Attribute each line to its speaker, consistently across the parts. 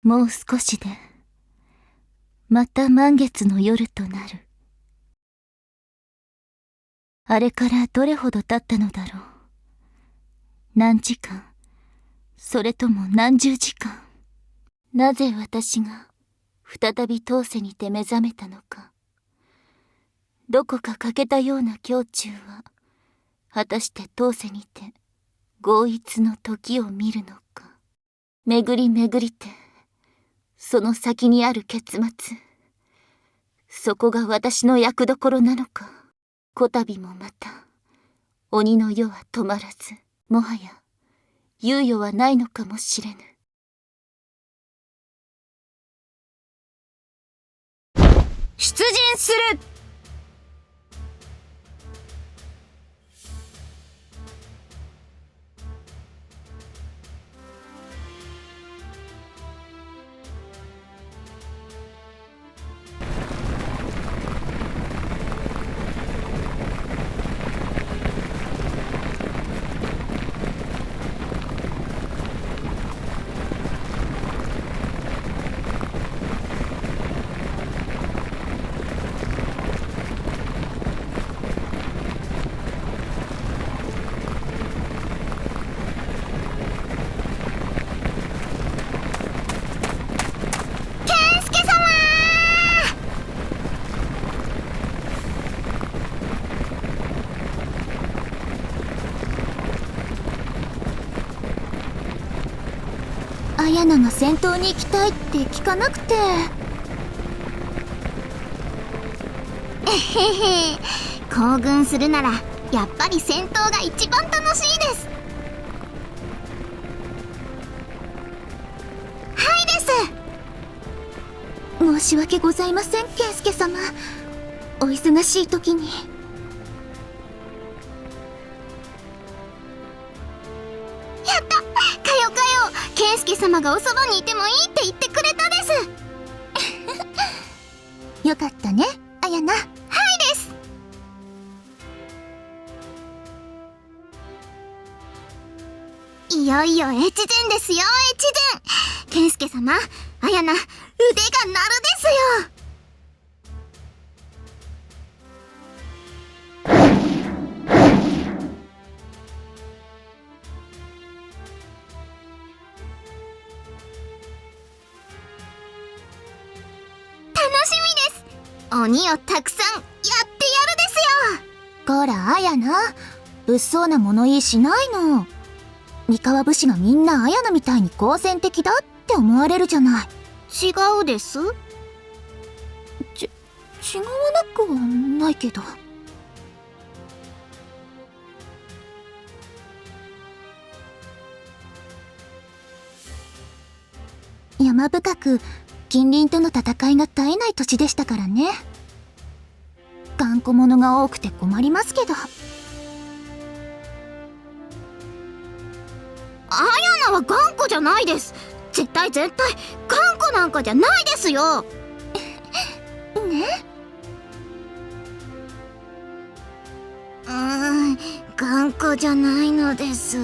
Speaker 1: もう少しで、また満月の夜となる。あれからどれほど経ったのだろう。何時間、それとも何十時間。なぜ私が再び当世にて目覚めたのか。どこか欠けたような胸中は、果たして当世にて合一の時を見るのか。巡り巡りて、その先にある結末。そこが私の役どころなのか。こたびもまた、鬼の世は止まらず、もはや、猶予はないのかもしれぬ。出陣する。アヤナが戦闘に行きたいって聞かなくて。
Speaker 2: えへへ、行軍するならやっぱり戦闘が一番楽しいです。はいです。
Speaker 1: 申し訳ございません、ケンスケ様。お忙しい時に。
Speaker 2: やった、かよかよ、ケンスケ様がおそばにいてもいいって言ってくれたです。
Speaker 1: よかったね、アヤナ。
Speaker 2: はいです。いよいよ越前ですよ、越前。ケンスケ様、アヤナ、腕が鳴るですよ。楽しみです。鬼をたくさんやってやるですよ。
Speaker 1: こら、アヤナ、物騒な物言いしないの。三河武士がみんなアヤナみたいに好戦的だって思われるじゃない。
Speaker 2: 違うです。
Speaker 1: 違わなくはないけど。山深く近隣との戦いが絶えない土地でしたからね。頑固者が多くて困りますけど。
Speaker 2: アヤナは頑固じゃないです。絶対頑固なんかじゃないですよ。
Speaker 1: ね。
Speaker 2: 頑固じゃないのです。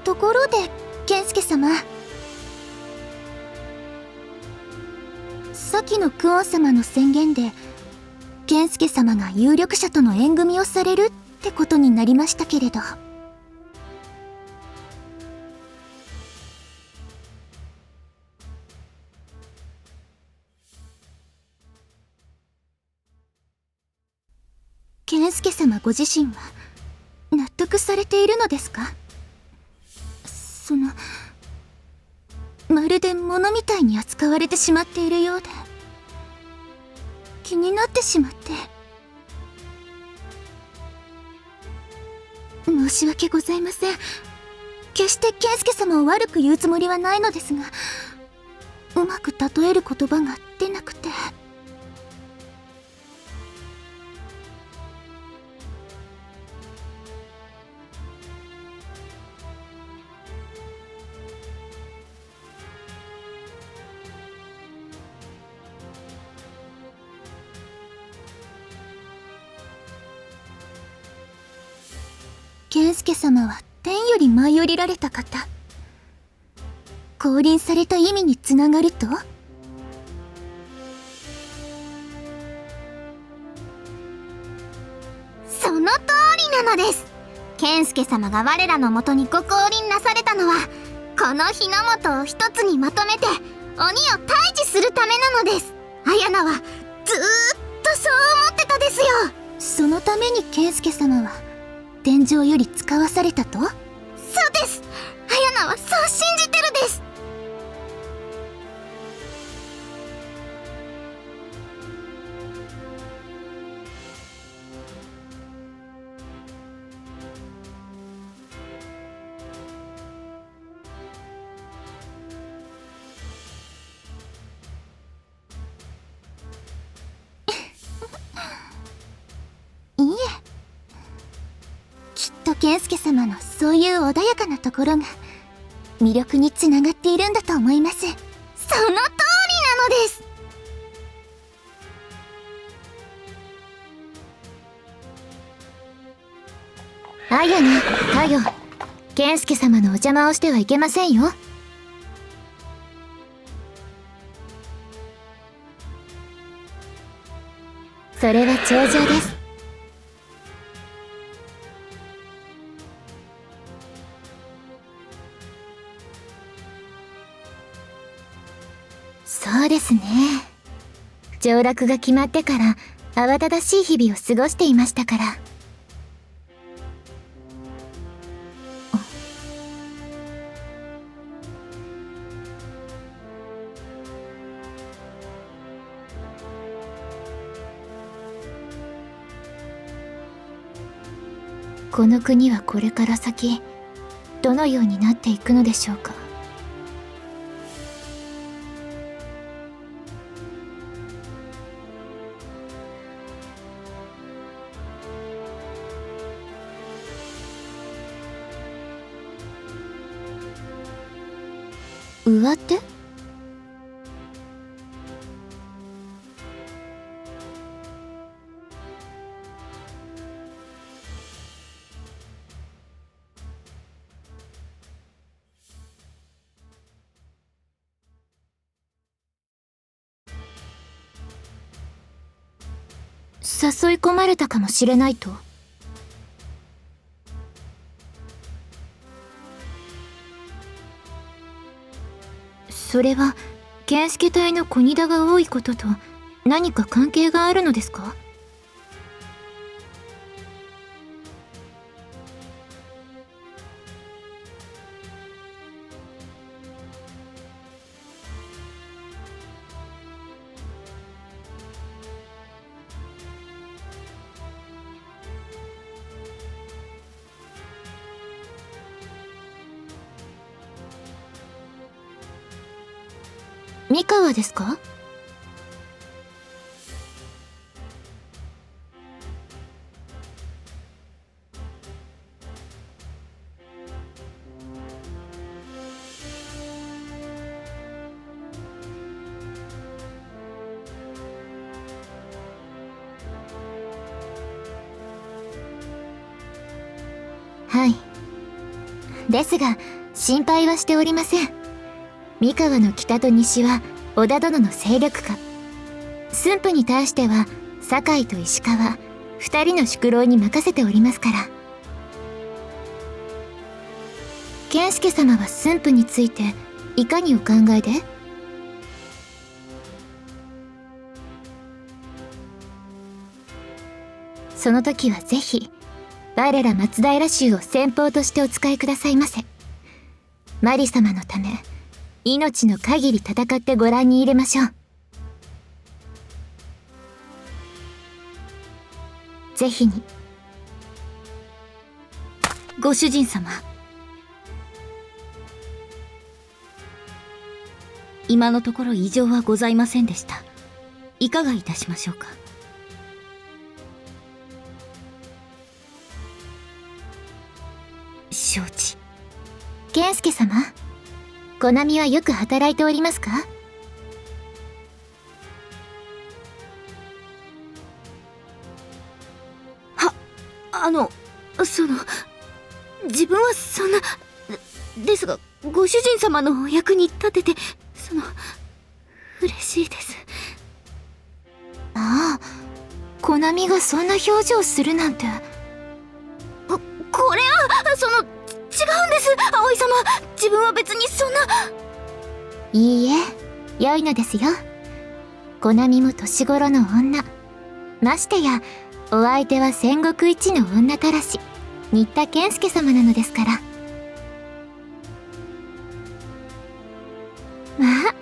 Speaker 1: ところで、ケンスケ様。先のクオン様の宣言で、ケンスケ様が有力者との縁組をされるってことになりましたけれど。ケンスケ様ご自身は納得されているのですか？まるで物みたいに扱われてしまっているようで、気になってしまって。申し訳ございません。決してケンスケ様を悪く言うつもりはないのですが、うまく例える言葉が出なくて。
Speaker 2: 健介様は天より舞い降りられた方。降臨された意味につながると？その通りなのです。健介様が我らのもとにご降臨なされたのは、この日の本を一つにまとめて鬼を退治するためなのです。あやなはずーっとそう思ってたですよ。そのために健介様は天上より使わされたと？そうです。あやなはそう信じてるです。いいえ、きっと健介様のそういう穏やかなところが魅力につながっているんだと思います。その通りなのです。あやな、かよ、健介様のお邪魔をしてはいけませんよ。それは頂上です。そうですね。上洛が決まってから慌ただしい日々を過ごしていましたから。この国はこれから先どのようになっていくのでしょうか。上手？誘い込まれたかもしれないと？それは健介隊の小荷田が多いことと何か関係があるのですか？三河ですか？はい。ですが心配はしておりません。三河の北と西は織田殿の勢力下。駿府に対しては堺と石川二人の宿老に任せておりますから。健介様は駿府についていかにお考えで？その時はぜひ我ら松平衆を先鋒としてお使いくださいませ。マリ様のため命の限り戦ってご覧に入れましょう。ぜひに。
Speaker 1: ご主人様、今のところ異常はございませんでした。いかがいたしましょうか。承知。
Speaker 2: 健介様、小波はよく働いておりますか？
Speaker 1: その
Speaker 2: 自分はそんな。ですが、ご主人様のお役に立てて、嬉しいです。
Speaker 1: ああ、コナミがそんな表情するなんて。
Speaker 2: これは、違うんです、葵様。自分は別にそんな。
Speaker 1: いいえ、良いのですよ。コナミも年頃の女。ましてや、お相手は戦国一の女たらし、新田健介様なのですから。まあ。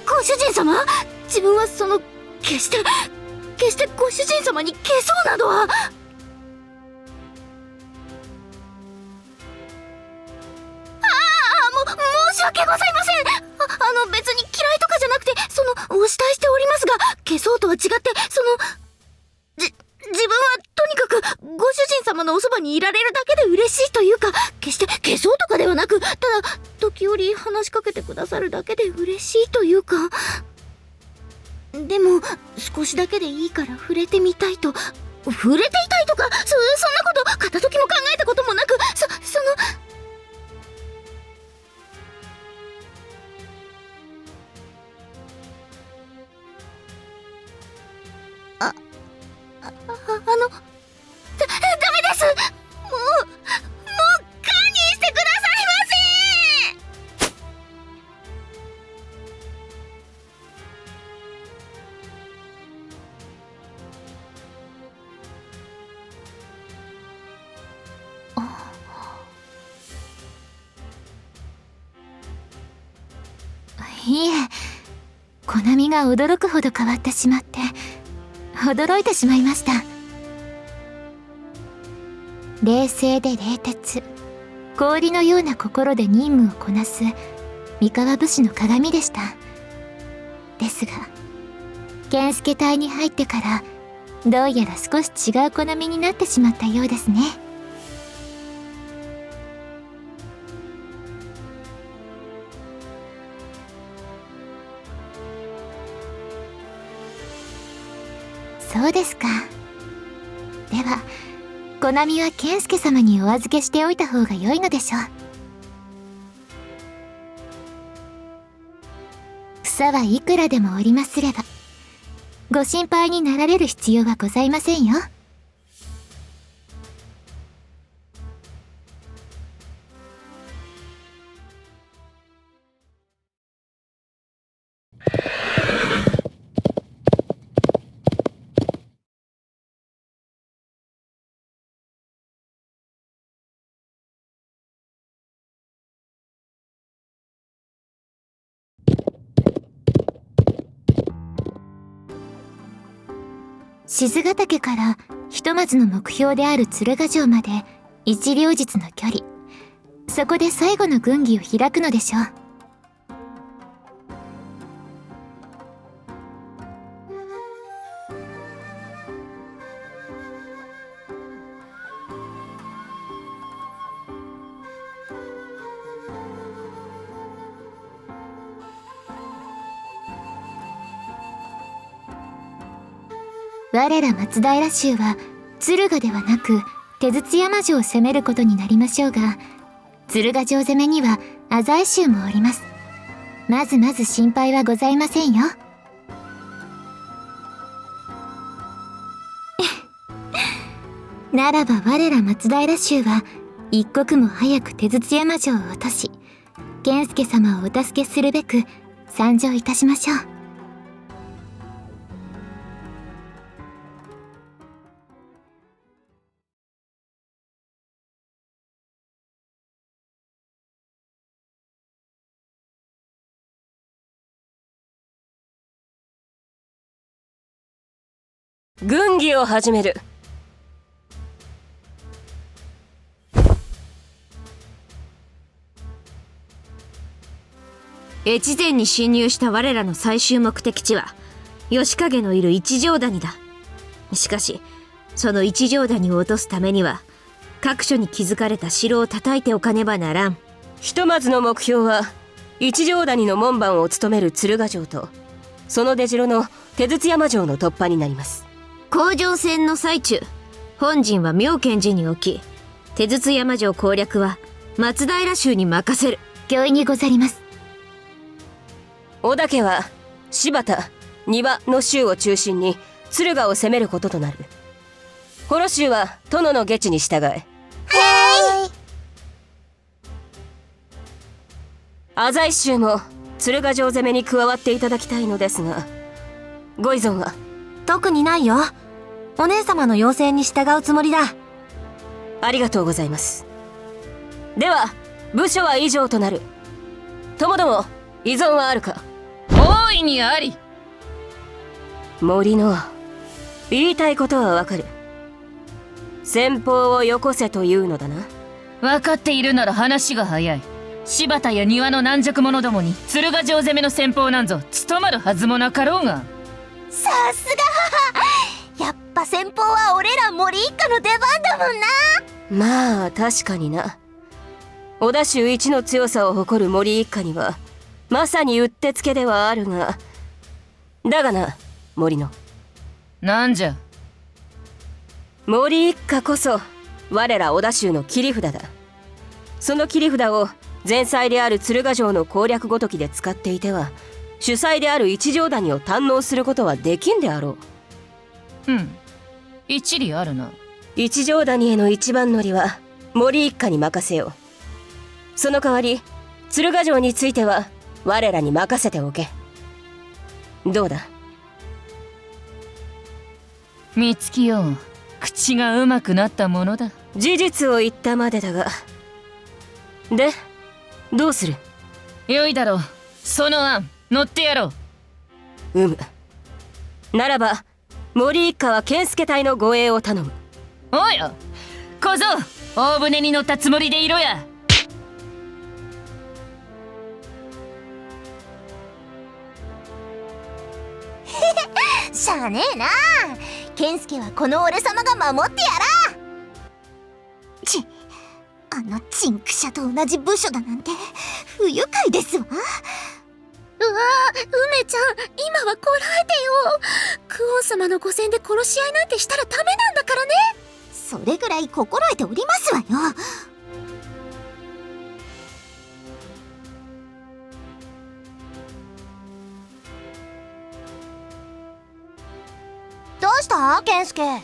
Speaker 2: ご主人様？自分は決してご主人様に消そうなどは。申し訳ございません。別に嫌いとかじゃなくて、お慕いしておりますが、消そうとは違って、自分はとにかく、ご主人様のおそばにいられるだけで嬉しいというか、決して消そうとかではなく、ただ、時折話しかけてくださるだけで嬉しいというか。でも、少しだけでいいから触れてみたいと。触れていたいとか、そんなこと、片時も考えたこともなく、ダメです。もう、堪忍してくださいま
Speaker 1: せ。いえ、コナミが驚くほど変わってしまって、驚いてしまいました。冷静で冷徹、氷のような心で任務をこなす三河武士の鏡でした。ですが、健介隊に入ってからどうやら少し違うコナミになってしまったようですね。そうですか。ではコナミは健介様にお預けしておいた方が良いのでしょう。草はいくらでも織りますれば、ご心配になられる必要はございませんよ。静ヶ岳からひとまずの目標である鶴ヶ城まで一両日の距離。そこで最後の軍議を開くのでしょう。我ら松平衆は敦賀ではなく手筒山城を攻めることになりましょうが、鶴ヶ城攻めには浅井衆もおります。まず心配はございませんよ。ならば我ら松平衆は一刻も早く手筒山城を落とし、健介様をお助けするべく参上いたしましょう。
Speaker 3: 軍議を始める。越前に侵入した我らの最終目的地は吉影のいる一条谷だ。しかしその一条谷を落とすためには各所に築かれた城を叩いておかねばならん。ひとまずの目標は一条谷の門番を務める鶴ヶ城とその出城の手筒山城の突破になります。甲状戦の最中、本陣は妙見寺に置き、手筒山城攻略は松平衆に任せる。
Speaker 1: 御意にござります。
Speaker 4: 織田家は柴田、丹羽の州を中心に敦賀を攻めることとなる。幌州は殿の下知に従え。浅井州も敦賀城攻めに加わっていただきたいのですが、ご依存は？
Speaker 5: 特にないよ。お姉様の要請に従うつもりだ。
Speaker 4: ありがとうございます。では部署は以上となる。ともども依存はあるか？
Speaker 6: 大いにあり。
Speaker 4: 森の言いたいことはわかる。先方をよこせというのだな。
Speaker 6: 分かっているなら話が早い。柴田や庭の軟弱者どもに敦賀城攻めの先鋒なんぞ務まるはずもなかろうが。
Speaker 5: さすが母。やっぱ先方は俺ら森一家の出番だもんな。
Speaker 4: まあ確かにな。織田州一の強さを誇る森一家にはまさにうってつけではあるが、だがな森の、
Speaker 6: なんじゃ。
Speaker 4: 森一家こそ我ら織田州の切り札だ。その切り札を前妻である敦賀城の攻略ごときで使っていては、主催である一条谷を堪能することはできんであろ
Speaker 6: うん、一理あるな。
Speaker 4: う。一条谷への一番乗りは森一家に任せよう。その代わり敦賀城については我らに任せておけ。どうだ？
Speaker 6: 美月よ、口がうまくなったものだ。
Speaker 4: 事実を言ったまでだが。でどうする？
Speaker 6: よいだろう。その案乗ってやろう。
Speaker 4: ならば森一家は健介隊の護衛を頼む。
Speaker 6: おや小僧、大船に乗ったつもりでいろや。
Speaker 5: しゃあねえな。健介はこの俺様が守ってやら。あのチンクシャと同じ部署だなんて不愉快ですわ。うわ梅ちゃん、今はこらえてよ。クオン様の御前で殺し合いなんてしたらダメなんだからね。それぐらい心得ておりますわよ。どうした健介？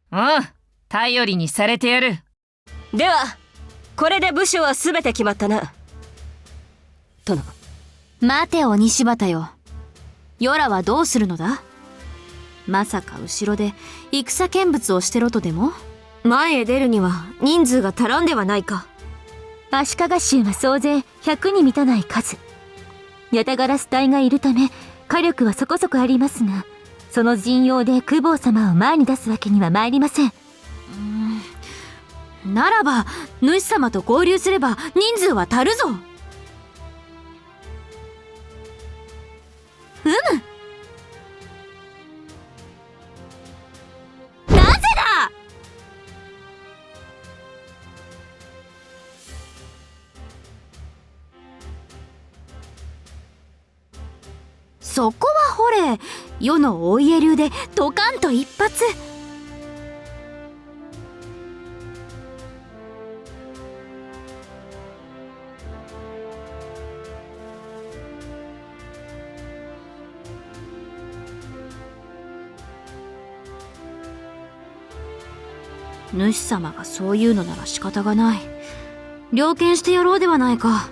Speaker 6: ああ、頼りにされてやる。
Speaker 4: ではこれで部署は全て決まったな殿。
Speaker 5: 待て鬼柴田よ。ヨラはどうするのだ？まさか後ろで戦見物をしてろとでも？
Speaker 3: 前へ出るには人数が足らんではないか。
Speaker 1: 足利衆は総勢100に満たない数。ヤタガラス隊がいるため火力はそこそこありますが、その陣容で公方様を前に出すわけには参りません。
Speaker 5: ならば主様と合流すれば人数は足るぞ。なぜだ？そこはほれ、世のお家流でドカンと一発。主様がそういうのなら仕方がない。了見してやろうではないか。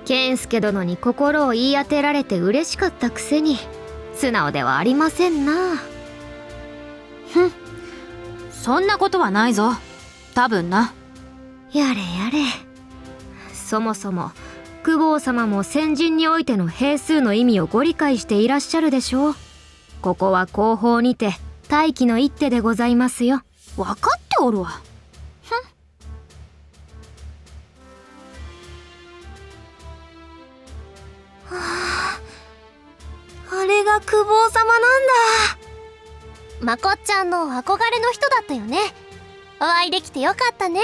Speaker 3: 健介殿に心を言い当てられて嬉しかったくせに素直ではありませんな。
Speaker 5: そんなことはないぞ。多分な。
Speaker 3: やれやれ。そもそも公方様も先陣においての兵数の意味をご理解していらっしゃるでしょう。ここは後方にて待機の一手でございますよ。
Speaker 5: 分かっておるわ。あれが公方様なんだ。まこっちゃんの憧れの人だったよね。お会いできてよかったね。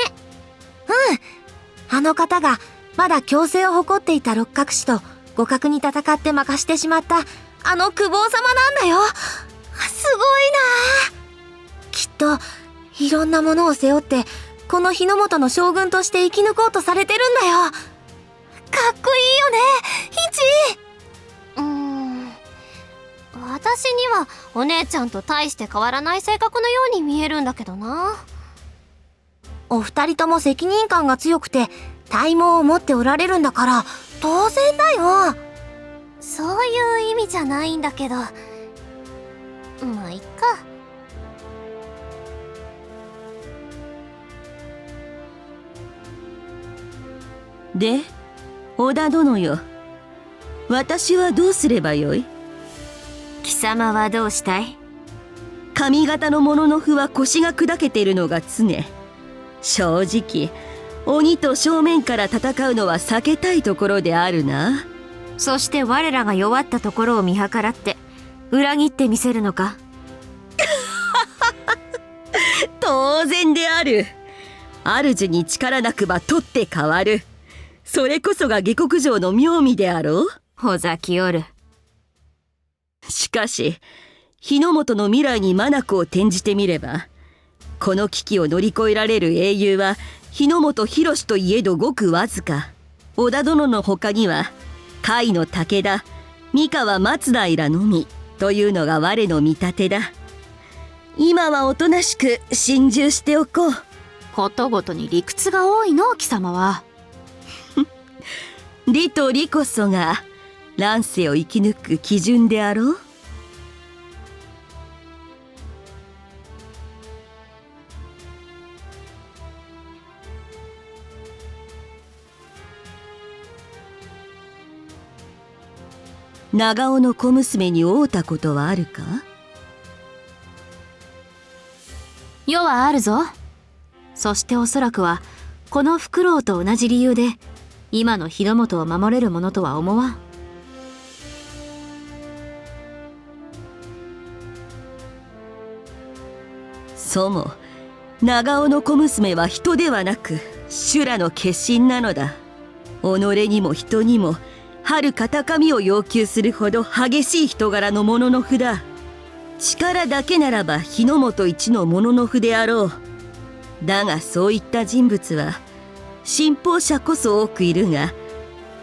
Speaker 5: あの方がまだ強勢を誇っていた六角氏と
Speaker 3: 互角に戦って負かしてしまったあの久保様なんだよ。すごいな。きっといろんなものを背負ってこの日の本の将軍として生き抜こうとされてるんだよ。かっこいいよね、
Speaker 5: 私にはお姉ちゃんと大して変わらない性格のように見えるんだけどな。
Speaker 3: お二人とも責任感が強くて体毛を持っておられるんだから当然だよ。
Speaker 5: そういう意味じゃないんだけど、まあいっか。
Speaker 7: で、織田殿よ、私はどうすればよい？
Speaker 3: 貴様はどうしたい？
Speaker 7: 髪型の者の符は腰が砕けているのが常。正直鬼と正面から戦うのは避けたいところであるな。
Speaker 3: そして我らが弱ったところを見計らって裏切ってみせるのか？
Speaker 7: 当然である。主に力なくば取って変わる。それこそが下克上の妙味であろう。
Speaker 3: ほざきおる。
Speaker 7: しかし日の本の未来に眼を転じてみれば、この危機を乗り越えられる英雄は日の本博士といえどごくわずか。織田殿の他には甲斐の武田、三河松平のみというのが我の見立てだ。今はおとなしく心中しておこう。
Speaker 5: ことごとに理屈が多いの、貴様は。
Speaker 7: 理と理こそが乱世を生き抜く基準であろう。長尾の小娘に会うたことはあるか？
Speaker 5: 世はあるぞ。そしておそらくはこのフクロウと同じ理由で今の日の本を守れるものとは思わん。
Speaker 7: そも長尾の小娘は人ではなく修羅の化身なのだ。己にも人にも遥か高みを要求するほど激しい人柄のものの符だ。力だけならば日の本一のものの符であろう。だがそういった人物は信奉者こそ多くいるが、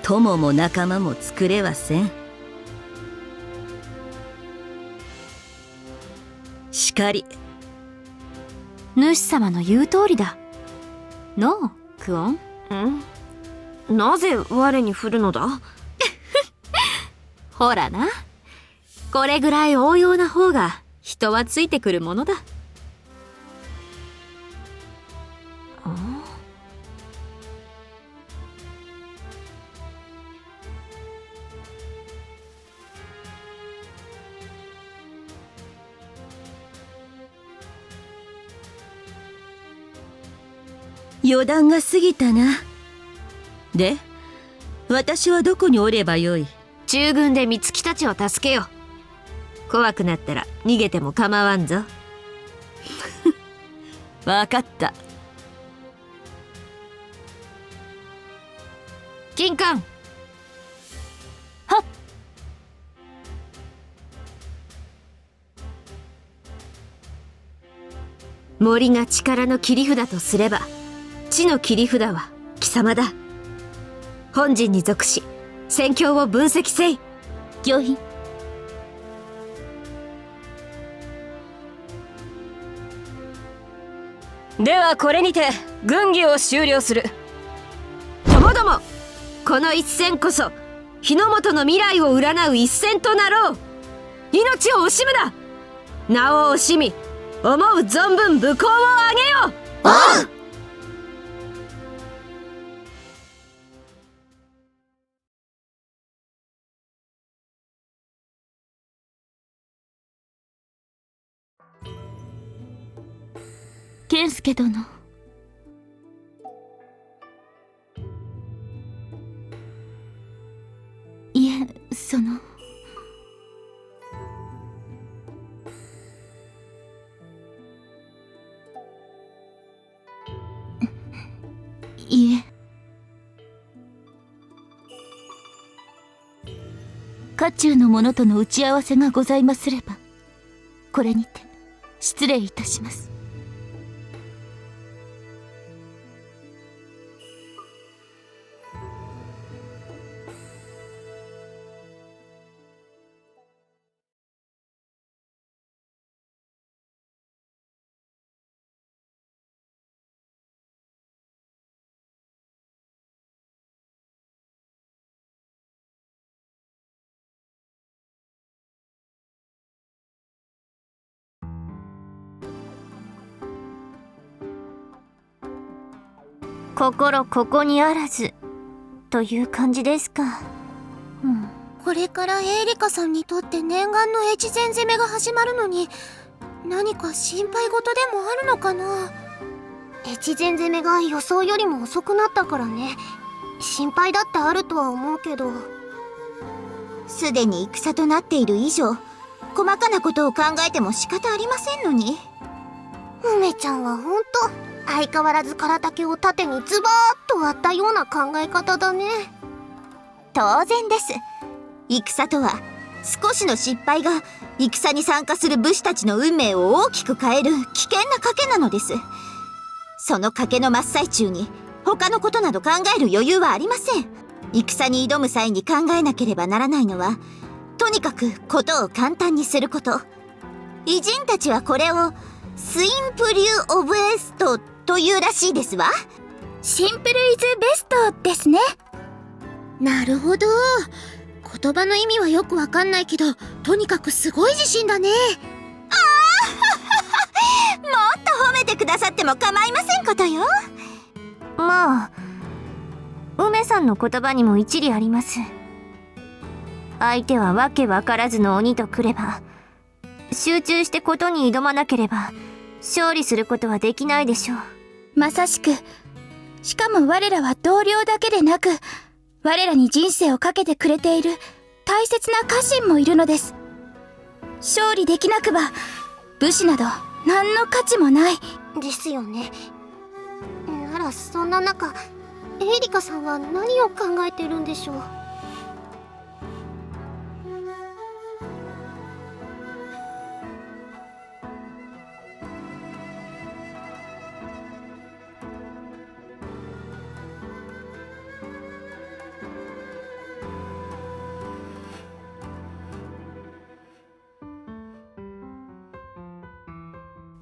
Speaker 7: 友も仲間も作れはせん。しかり
Speaker 5: 主様の言う通りだ。のう、クオン。
Speaker 3: なぜ我に振るのだ？
Speaker 5: ほらな。これぐらい応用な方が人はついてくるものだ。
Speaker 7: 余談が過ぎたな。で、私はどこにおればよい？
Speaker 3: 中軍で三月たちを助けよ。怖くなったら逃げても構わんぞ。
Speaker 7: わかった。
Speaker 3: 金冠。
Speaker 5: はっ。
Speaker 3: 森が力の切り札とすれば、地の切り札は貴様だ。本陣に属し戦況を分析せい。
Speaker 1: 御意。
Speaker 4: ではこれにて軍議を終了する。
Speaker 3: ともどもこの一戦こそ日の本の未来を占う一戦となろう。命を惜しむな。名を惜しみ思う存分武功を挙げよ。
Speaker 2: ああ。
Speaker 1: 健介殿。いえ、いえ。家中の者との打ち合わせがございますれば、これにて失礼いたします。
Speaker 3: 心ここにあらずという感じですか。
Speaker 2: これからエーリカさんにとって念願の越前攻めが始まるのに、何か心配事でもあるのかな。越前攻めが予想よりも遅くなったからね。心配だってあるとは思うけど、
Speaker 8: すでに戦となっている以上、細かなことを考えても仕方ありませんのに。
Speaker 2: 梅ちゃんはほんと相変わらず空竹を縦にズバーッと割ったような考え方だね。
Speaker 8: 当然です。戦とは少しの失敗が戦に参加する武士たちの運命を大きく変える危険な賭けなのです。その賭けの真っ最中に他のことなど考える余裕はありません。戦に挑む際に考えなければならないのは、とにかくことを簡単にすること。偉人たちはこれをスインプリュー・オブ・エストというらしいですわ。
Speaker 2: シンプルイズベストですね。なるほど。言葉の意味はよくわかんないけど、とにかくすごい自信だね。
Speaker 8: もっと褒めてくださっても構いませんことよ。
Speaker 3: まあ梅さんの言葉にも一理あります。相手はわけわからずの鬼とくれば、集中してことに挑まなければ勝利することはできないでしょう。
Speaker 2: まさしく。しかも我らは同僚だけでなく、我らに人生をかけてくれている大切な家臣もいるのです。勝利できなくば武士など何の価値もないですよね。ならそんな中、エーリカさんは何を考えてるんでしょう。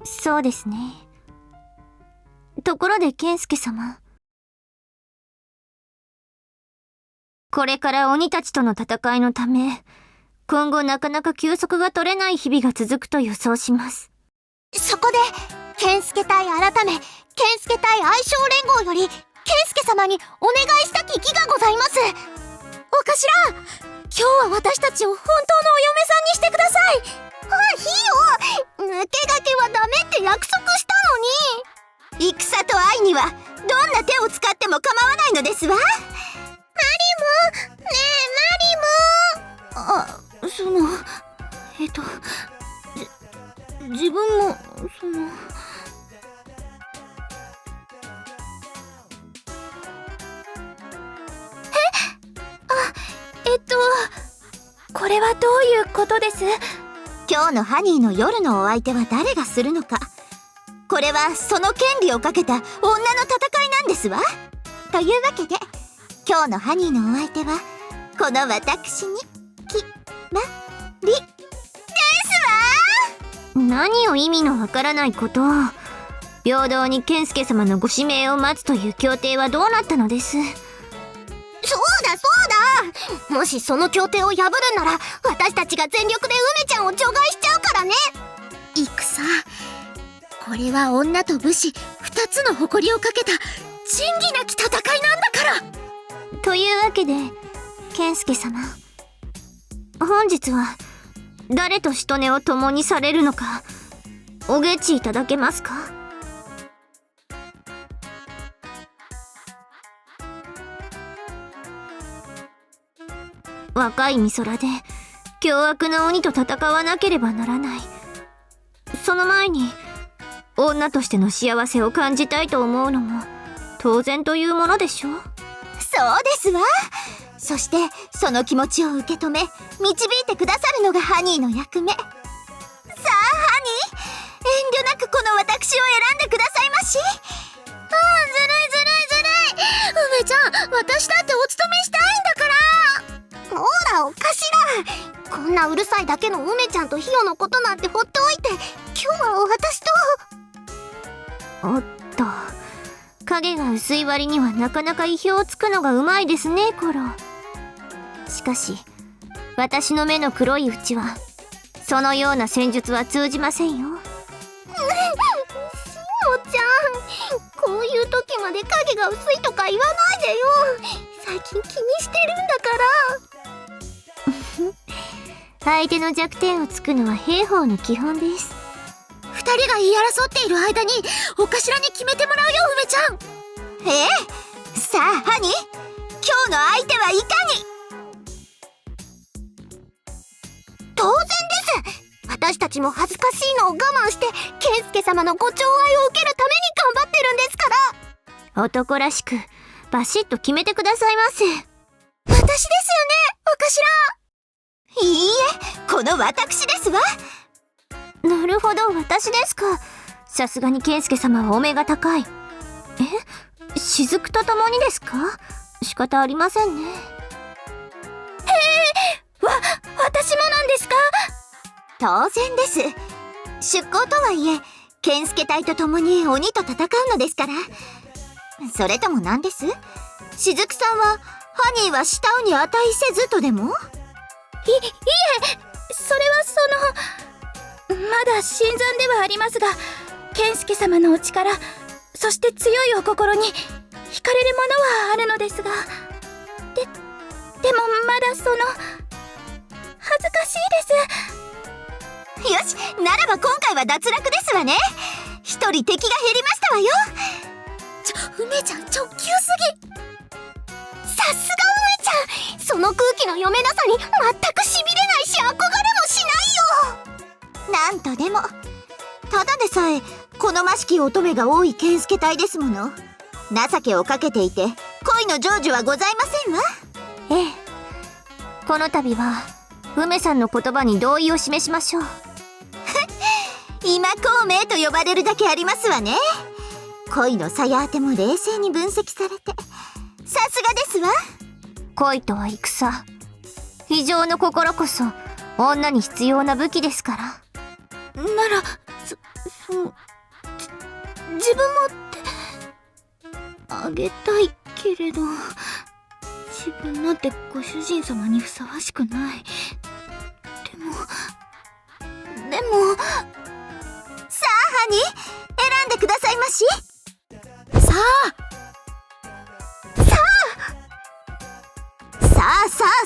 Speaker 3: そうですね。ところで健介様、これから鬼たちとの戦いのため、今後なかなか休息が取れない日々が続くと予想します。
Speaker 2: そこで健介隊改め健介隊愛称連合より健介様にお願いしたき儀がございます。お頭、今日は私たちを本当のお嫁さんにしてください。いいよ、抜け駆けはダメって約束したのに。
Speaker 8: 戦と愛にはどんな手を使っても構わないのですわ。
Speaker 2: マリモ、ねえマリモ。その自分もこれはどういうことです？
Speaker 8: 今日のハニーの夜のお相手は誰がするのか。これはその権利をかけた女の戦いなんですわ。というわけで今日のハニーのお相手はこの私に決まりですわ。
Speaker 3: 何を意味のわからないことを。平等に健介様のご指名を待つという協定はどうなったのです？
Speaker 2: そうだ、もしその協定を破るなら私たちが全力で梅ちゃんを除外しちゃうからね。戦、これは女と武士2つの誇りをかけた仁義なき戦いなんだから。
Speaker 3: というわけで健介様、本日は誰としとねを共にされるのかおゲッチいただけますか？若い美空で凶悪な鬼と戦わなければならない。その前に女としての幸せを感じたいと思うのも当然というものでしょう。
Speaker 8: そうですわ。そしてその気持ちを受け止め導いてくださるのがハニーの役目。さあハニー、遠慮なくこの私を選んでくださいまし。
Speaker 2: ずるい梅ちゃん、私だってお勤めしたいんだから。ほらおかしら、こんなうるさいだけの梅ちゃんとヒヨのことなんて放っておいて、今日は私と。
Speaker 1: おっと、影が薄い割にはなかなか意表をつくのがうまいですね、コロ。しかし私の目の黒いうちはそのような戦術は通じませんよ。
Speaker 2: しおちゃん、こういう時まで影が薄いとか言わないでよ。最近気にしてるんだから
Speaker 1: 相手の弱点をつくのは兵法の基本です。
Speaker 2: 二人が言い争っている間にお頭に決めてもらうよ、梅ちゃん。
Speaker 8: さあハニー、今日の相手はいかに。
Speaker 2: 当然です。私たちも恥ずかしいのを我慢して健介様のご寵愛を受けるために頑張ってるんですから。
Speaker 1: 男らしくバシッと決めてくださいませ。
Speaker 2: 私ですよね、お頭。
Speaker 8: いいえ、この私ですわ。
Speaker 1: なるほど、私ですか。さすがに健介様はお目が高い。雫と共にですか。仕方ありませんね。
Speaker 2: 私もなんですか。
Speaker 8: 当然です。出向とはいえ健介隊と共に鬼と戦うのですから。それとも何です、雫さんはハニーは慕うに値せずとでも。
Speaker 2: それはまだ新参ではありますが、健介様のお力、そして強いお心に惹かれるものはあるのですが、でもまだ恥ずかしいです。
Speaker 8: よし、ならば今回は脱落ですわね。一人敵が減りましたわよ。
Speaker 2: 梅ちゃん直球すぎ。さすが梅ちゃん、その空気の読めなさに全くしびれないし憧れもしないよ。
Speaker 8: なんとでもただでさえ好ましき乙女が多い健介隊ですもの。情けをかけていて恋の成就はございませんわ。
Speaker 1: この度は梅さんの言葉に同意を示しましょう。
Speaker 8: 今孔明と呼ばれるだけありますわね。恋の鞘当ても冷静に分析されてさすがですわ。
Speaker 1: 恋とは戦、非情の心こそ女に必要な武器ですから。
Speaker 2: なら自分もってあげたいけれど、自分なんてご主人様にふさわしくない。でも
Speaker 8: さあハニー、選んでくださいまし。
Speaker 2: さあ
Speaker 8: さあ